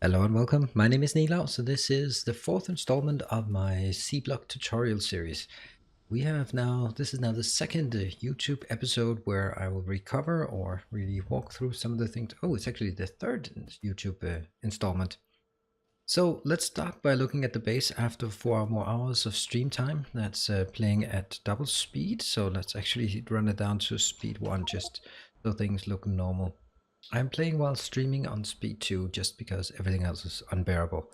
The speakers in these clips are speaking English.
Hello and welcome. My name is Nilaus, so this is the fourth installment of my C-Block tutorial series. This is now the second YouTube episode where I will recover or really walk through some of the things. Oh, it's actually the third YouTube installment. So let's start by looking at the base after 4 more hours of stream time. That's playing at double speed. So let's actually run it down to speed 1 just so things look normal. I'm playing while streaming on speed 2 just because everything else is unbearable.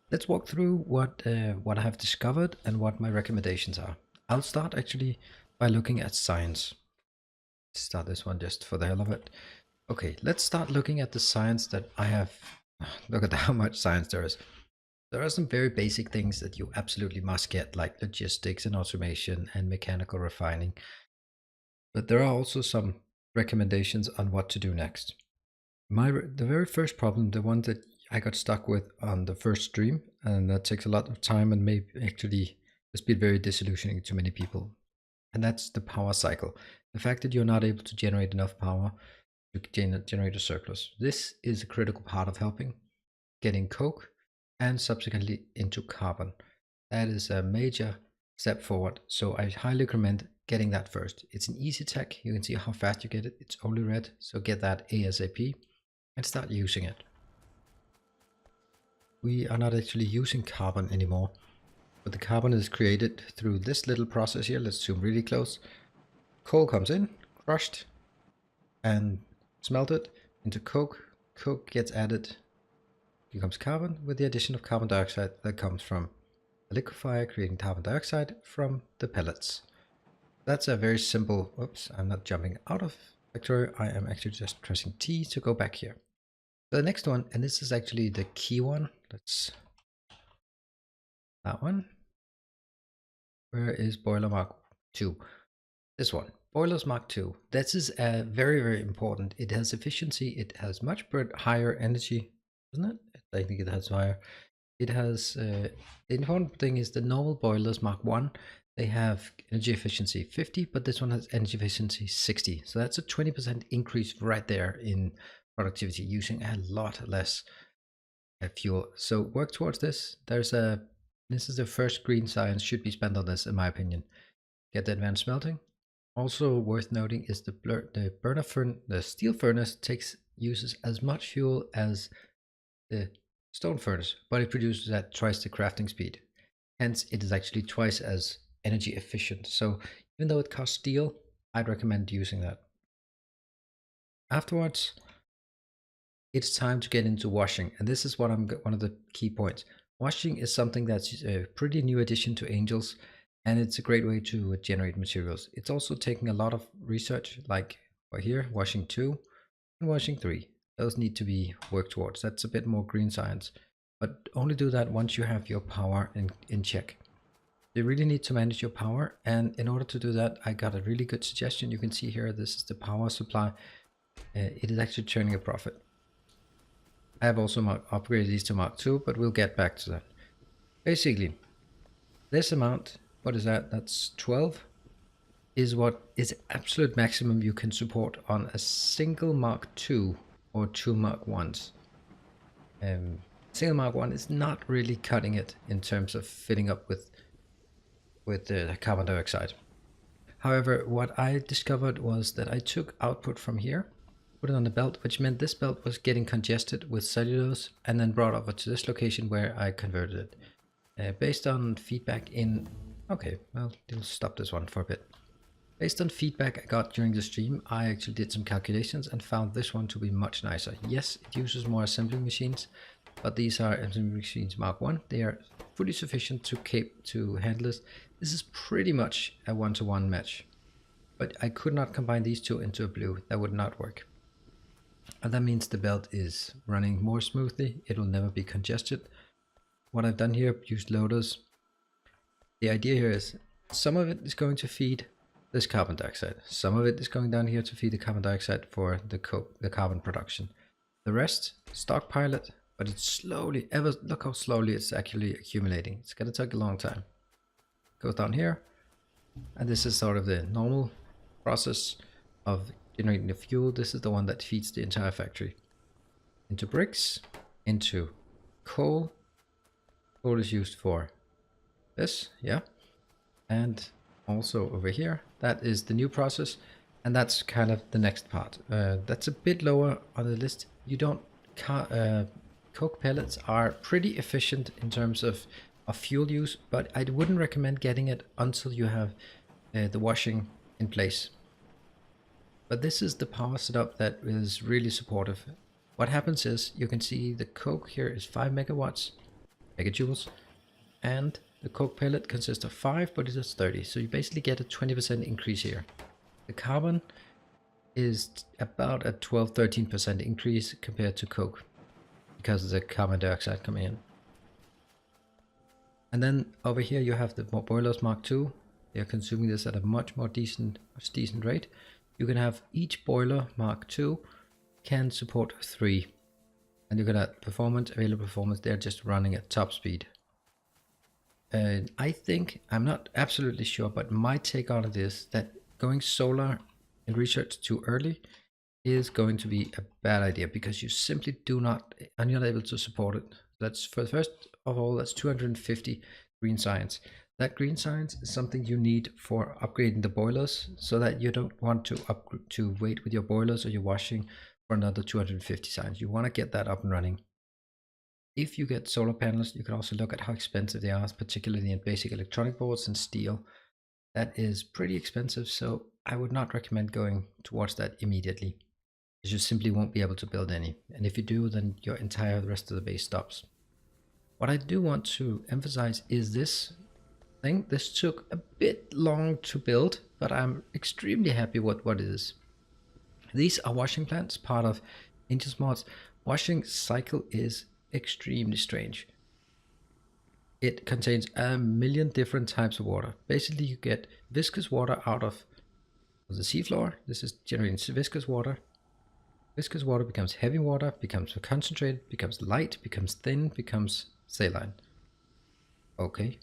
Let's walk through what I have discovered and what my recommendations are. I'll start actually by looking at science. Start this one just for the hell of it. Okay, let's start looking at the science that I have. Look at how much science there is. There are some very basic things that you absolutely must get, like logistics and automation and mechanical refining. But there are also some recommendations on what to do next. The very first problem, the one that I got stuck with on the first stream, and that takes a lot of time and may actually just be very disillusioning to many people, and that's the power cycle. The fact that you're not able to generate enough power to generate a surplus. This is a critical part of helping getting coke and subsequently into carbon. That is a major step forward, so I highly recommend getting that first. It's an easy tech. You can see how fast you get it. It's only red, so get that ASAP and start using it. We are not actually using carbon anymore, but the carbon is created through this little process here. Let's zoom really close. Coal comes in, crushed and smelted into coke. Coke gets added, becomes carbon with the addition of carbon dioxide that comes from a liquefier creating carbon dioxide from the pellets. That's a very simple, oops, I'm not jumping out of Factorio. I am actually just pressing T to go back here. The next one, and this is actually the key one. That one. Where is boiler mark 2? This one, boilers mark 2. This is very, very important. It has efficiency. It has much higher energy, isn't it? I think it has higher. It has, the important thing is the normal boilers mark 1. They have energy efficiency 50, but this one has energy efficiency 60. So that's a 20% increase right there in productivity, using a lot less fuel. So work towards this. This is the first green science should be spent on this, in my opinion. Get the advanced smelting. Also worth noting is the steel furnace uses as much fuel as the stone furnace, but it produces at twice the crafting speed. Hence, it is actually twice as energy efficient. So even though it costs steel, I'd recommend using that. Afterwards, it's time to get into washing, and this is one of the key points. Washing is something that's a pretty new addition to Angels, and it's a great way to generate materials. It's also taking a lot of research, like here, washing 2 and washing 3. Those need to be worked towards. That's a bit more green science, but only do that once you have your power in check. You really need to manage your power, and in order to do that, I got a really good suggestion. You can see here, this is the power supply. It is actually turning a profit. I have also upgraded these to Mark II, but we'll get back to that. Basically, this amount, what is that? That's 12, is what is absolute maximum you can support on a single Mark II or 2 Mark Is. Single Mark I is not really cutting it in terms of filling up with the carbon dioxide. However, what I discovered was that I took output from here, put it on the belt, which meant this belt was getting congested with cellulose, and then brought over to this location where I converted it. Based on feedback okay, well, we'll stop this one for a bit. Based on feedback I got during the stream, I actually did some calculations and found this one to be much nicer. Yes, it uses more assembly machines, but these are assembly machines Mark I. They are fully sufficient to handle this. This is pretty much a one-to-one match, but I could not combine these two into a blue. That would not work. And that means the belt is running more smoothly. It will never be congested. What I've done here, used loaders. The idea here is some of it is going to feed this carbon dioxide. Some of it is going down here to feed the carbon dioxide for the carbon production. The rest, stockpile it, but it's slowly, look how slowly it's actually accumulating. It's going to take a long time. Goes down here, and this is sort of the normal process of generating the fuel. This is the one that feeds the entire factory. Into bricks, into coal. Coal is used for this, yeah. And also over here, that is the new process. And that's kind of the next part. That's a bit lower on the list. You don't, coke pellets are pretty efficient in terms of fuel use, but I wouldn't recommend getting it until you have the washing in place. But this is the power setup that is really supportive. What happens is you can see the coke here is 5 megawatts, megajoules, and the coke pellet consists of 5, but it is 30. So you basically get a 20% increase here. The carbon is about a 12-13% increase compared to coke because of the carbon dioxide coming in. And then over here you have the boilers Mark II. They are consuming this at a much more decent rate. You can have each boiler Mark II can support 3. And you can have performance, available performance, they're just running at top speed. And I think, I'm not absolutely sure, but my take on it is that going solar in research too early is going to be a bad idea because you simply are not able to support it. That's, for the first of all, that's 250 green science. That green science is something you need for upgrading the boilers, so that you don't want to wait with your boilers or your washing for another 250 science. You want to get that up and running. If you get solar panels, you can also look at how expensive they are, particularly in basic electronic boards and steel. That is pretty expensive, so I would not recommend going towards that immediately. You simply won't be able to build any. And if you do, then your entire rest of the base stops. What I do want to emphasize is this thing. This took a bit long to build, but I'm extremely happy with what it is. These are washing plants, part of Angel's Mods. Washing cycle is extremely strange. It contains a million different types of water. Basically, you get viscous water out of the seafloor. This is generating viscous water. Viscous water becomes heavy water, becomes concentrated, becomes light, becomes thin, becomes saline. Okay.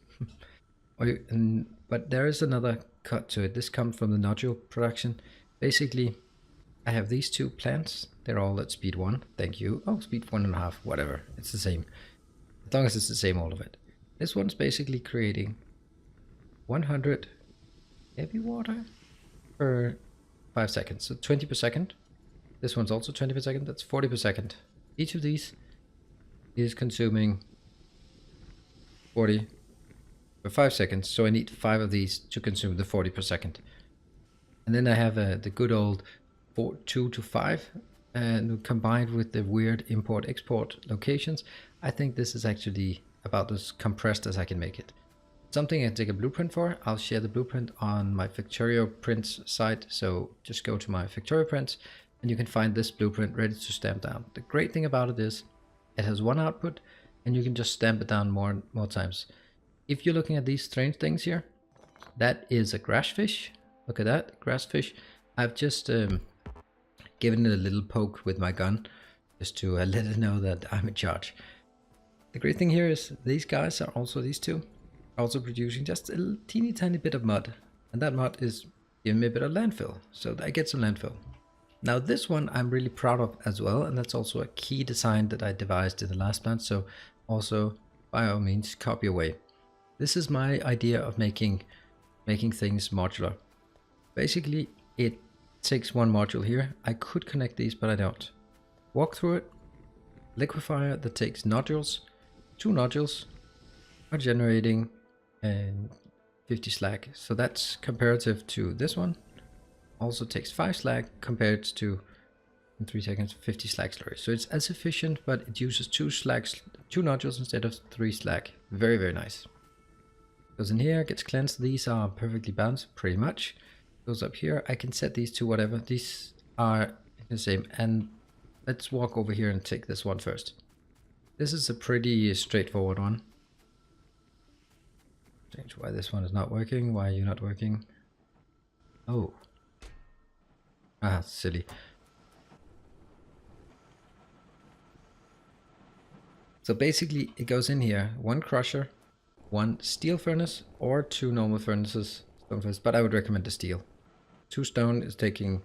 But there is another cut to it. This comes from the nodule production. Basically, I have these two plants. They're all at speed 1. Thank you. Oh, speed 1.5, whatever. It's the same. As long as it's the same, all of it. This one's basically creating 100 heavy water per 5 seconds. So 20 per second. This one's also 20 per second. That's 40 per second. Each of these is consuming 40 for 5 seconds. So I need 5 of these to consume the 40 per second. And then I have the good old 2 to 5. And combined with the weird import-export locations, I think this is actually about as compressed as I can make it. Something I can take a blueprint for. I'll share the blueprint on my Factorio prints site. So just go to my Factorio prints and you can find this blueprint ready to stamp down. The great thing about it is it has one output and you can just stamp it down more times. If you're looking at these strange things here, that is a grass fish. Look at that, grass fish. I've just given it a little poke with my gun just to let it know that I'm in charge. The great thing here is these guys are also, these two, also producing just a teeny tiny bit of mud. And that mud is giving me a bit of landfill. So I get some landfill. Now this one I'm really proud of as well. And that's also a key design that I devised in the last plant. So also by all means copy away. This is my idea of making things modular. Basically it takes one module here. I could connect these, but I don't. Walk through it. Liquefier that takes nodules. 2 nodules are generating 50 slag. So that's comparative to this one. Also takes 5 slag compared to, in 3 seconds, 50 slag slurry. So it's as efficient, but it uses 2 nodules instead of 3 slag. Very, very nice. Goes in here, gets cleansed. These are perfectly balanced, pretty much. Goes up here. I can set these to whatever. These are the same. And let's walk over here and take this one first. This is a pretty straightforward one. Change why this one is not working. Why are you not working? Oh. Ah, silly. So basically it goes in here. 1 crusher, 1 steel furnace, or 2 normal furnaces. But I would recommend the steel. 2 stone is taking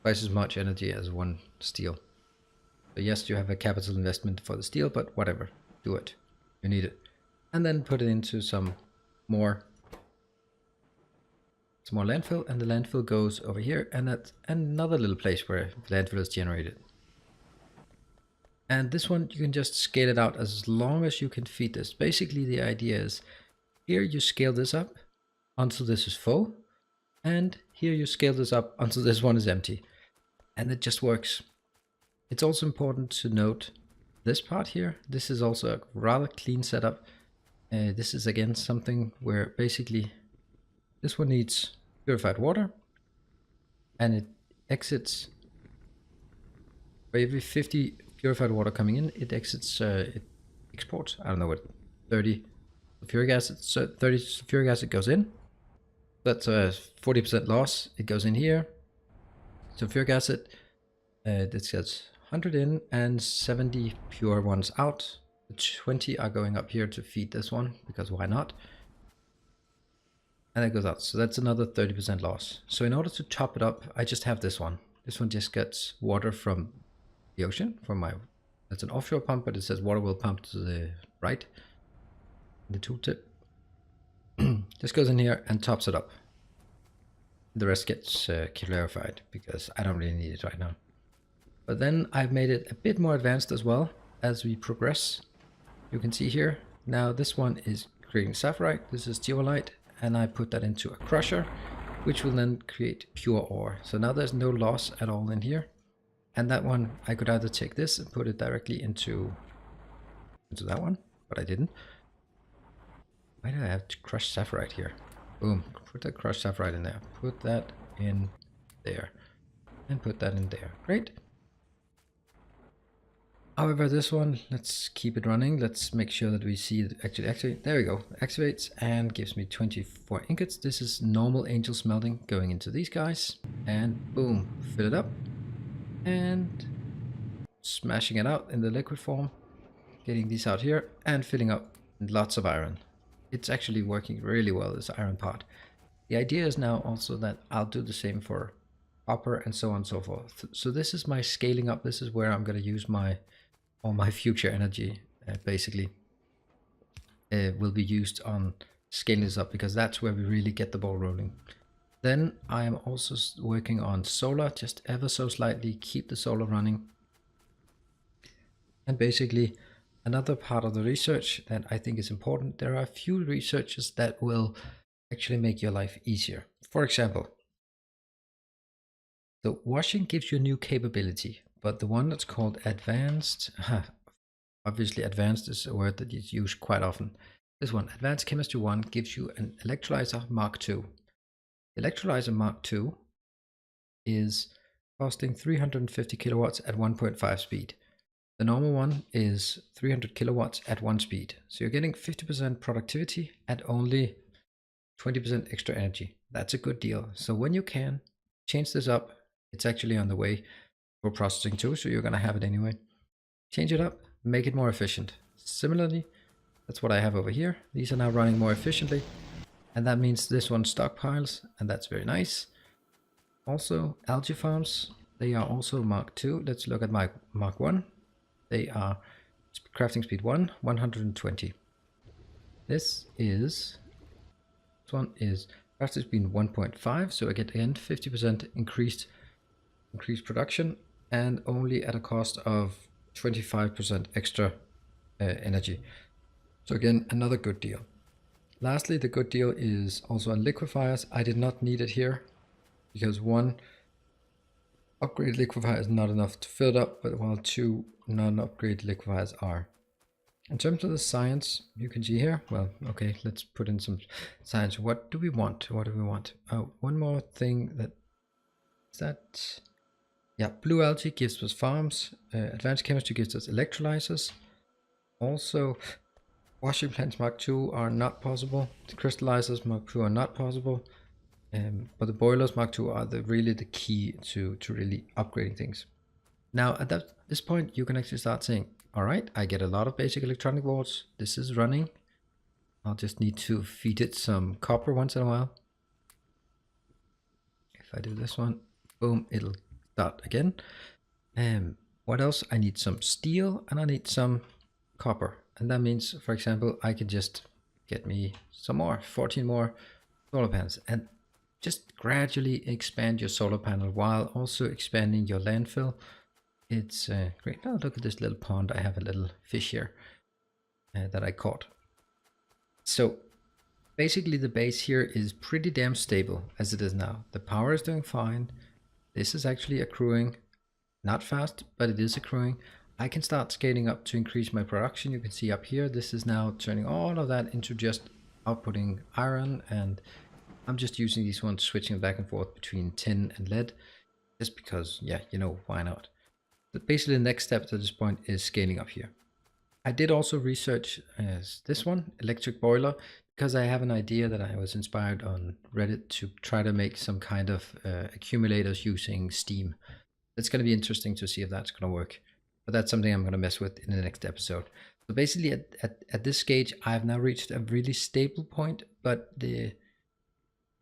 twice as much energy as 1 steel. So yes, you have a capital investment for the steel, but whatever, do it. You need it. And then put it into some more landfill, and the landfill goes over here, and that's another little place where the landfill is generated. And this one, you can just scale it out as long as you can feed this. Basically, the idea is here you scale this up until this is full, and here you scale this up until this one is empty. And it just works. It's also important to note this part here. This is also a rather clean setup. This is again something where basically this one needs purified water, and it exits for every 50 purified water coming in, it exits, it exports, I don't know what, 30 sulfuric acid, so 30 sulfuric acid goes in. That's a 40% loss. It goes in here. Sulfuric acid, this gets 100 in and 70 pure ones out. The 20 are going up here to feed this one, because why not? And it goes out. So that's another 30% loss. So in order to top it up, I just have this one. This one just gets water from the ocean, from my, that's an offshore pump, but it says water will pump to the right, the tooltip. Just goes in here and tops it up. The rest gets clarified because I don't really need it right now. But then I've made it a bit more advanced as well as we progress. You can see here, now this one is creating sapphirite, this is geolite, and I put that into a crusher, which will then create pure ore. So now there's no loss at all in here. And that one, I could either take this and put it directly into that one, but I didn't. Why do I have to crush sapphirite here? Boom, put that crushed sapphirite in there. Put that in there. And put that in there. Great. However, this one, let's keep it running. Let's make sure that we see it actually activate. There we go. Activates and gives me 24 ingots. This is normal angel smelting going into these guys. And boom, fill it up. And smashing it out in the liquid form. Getting these out here and filling up lots of iron. It's actually working really well, this iron part. The idea is now also that I'll do the same for copper and so on and so forth. So this is my scaling up. This is where I'm going to use all my future energy, basically, will be used on scaling this up, because that's where we really get the ball rolling. Then I am also working on solar, just ever so slightly, keep the solar running. And basically, another part of the research that I think is important, there are a few researches that will actually make your life easier. For example, the washing gives you a new capability, but the one that's called advanced, obviously advanced is a word that is used quite often. This one, Advanced Chemistry 1, gives you an electrolyzer Mark II. The electrolyzer Mark II is costing 350 kilowatts at 1.5 speed. The normal one is 300 kilowatts at 1 speed. So you're getting 50% productivity at only 20% extra energy. That's a good deal. So when you can, change this up. It's actually on the way for processing too, so you're going to have it anyway. Change it up, make it more efficient. Similarly, that's what I have over here. These are now running more efficiently. And that means this one stockpiles, and that's very nice. Also, algae farms, they are also Mark II. Let's look at my Mark 1. They are crafting speed 1, 120. This one is crafting speed 1.5, so I get again 50% increased production, and only at a cost of 25% extra energy. So again, another good deal. Lastly, the good deal is also on liquefiers. I did not need it here because one upgraded liquefier is not enough to fill it up, but while two non-upgraded liquefiers are. In terms of the science, you can see here, well, okay, let's put in some science. What do we want? Oh, one more thing yeah, blue algae gives us farms, advanced chemistry gives us electrolyzers. Also, washing plants Mark II are not possible. The crystallizers Mark II are not possible. But the boilers Mark II are really the key to really upgrading things. Now at this point you can actually start saying, all right, I get a lot of basic electronic boards. This is running. I'll just need to feed it some copper once in a while. If I do this one, boom, it'll start again. What else? I need some steel and I need some copper. And that means, for example, I could just get me some more, 14 more solar panels, and just gradually expand your solar panel while also expanding your landfill. It's great. Now look at this little pond. I have a little fish here that I caught. So basically the base here is pretty damn stable as it is now. The power is doing fine. This is actually accruing, not fast, but it is accruing. I can start scaling up to increase my production. You can see up here, this is now turning all of that into just outputting iron, and I'm just using these ones, switching back and forth between tin and lead, just because, yeah, you know, why not? But basically the next step to this point is scaling up here. I did also research this one, electric boiler, because I have an idea that I was inspired on Reddit to try to make some kind of accumulators using steam. It's going to be interesting to see if that's going to work. But that's something I'm going to mess with in the next episode. So basically at this stage, I've now reached a really stable point, but the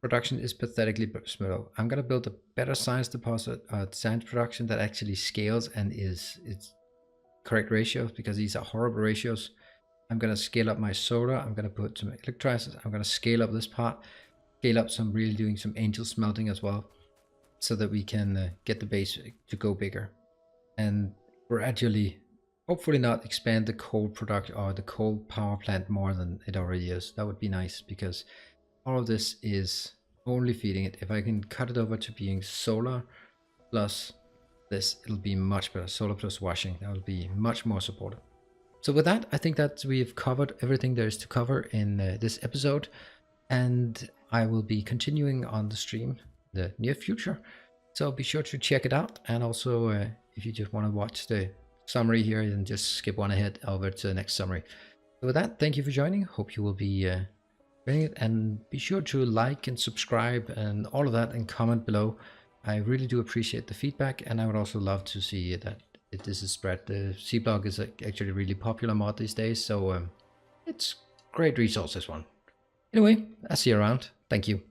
production is pathetically slow. I'm going to build a better science deposit, science production that actually scales and is correct ratios, because these are horrible ratios. I'm going to scale up my solar. I'm going to put some electrolyzers. I'm going to scale up this part, scale up some really doing some angel smelting as well, so that we can get the base to go bigger and gradually, hopefully not expand the coal production or the coal power plant more than it already is. That would be nice, because all of this is only feeding it. If I can cut it over to being solar plus this, it'll be much better. Solar plus washing, that will be much more supportive. So with that, I think that we've covered everything there is to cover in this episode, and I will be continuing on the stream in the near future. So be sure to check it out, and also if you just want to watch the summary here, then just skip one ahead over to the next summary. So with that, thank you for joining. Hope you will be joining it, and be sure to like and subscribe and all of that, and comment below. I really do appreciate the feedback, and I would also love to see that this is spread. The C-Blog is actually a really popular mod these days, so it's great resource, this one. Anyway, I'll see you around. Thank you.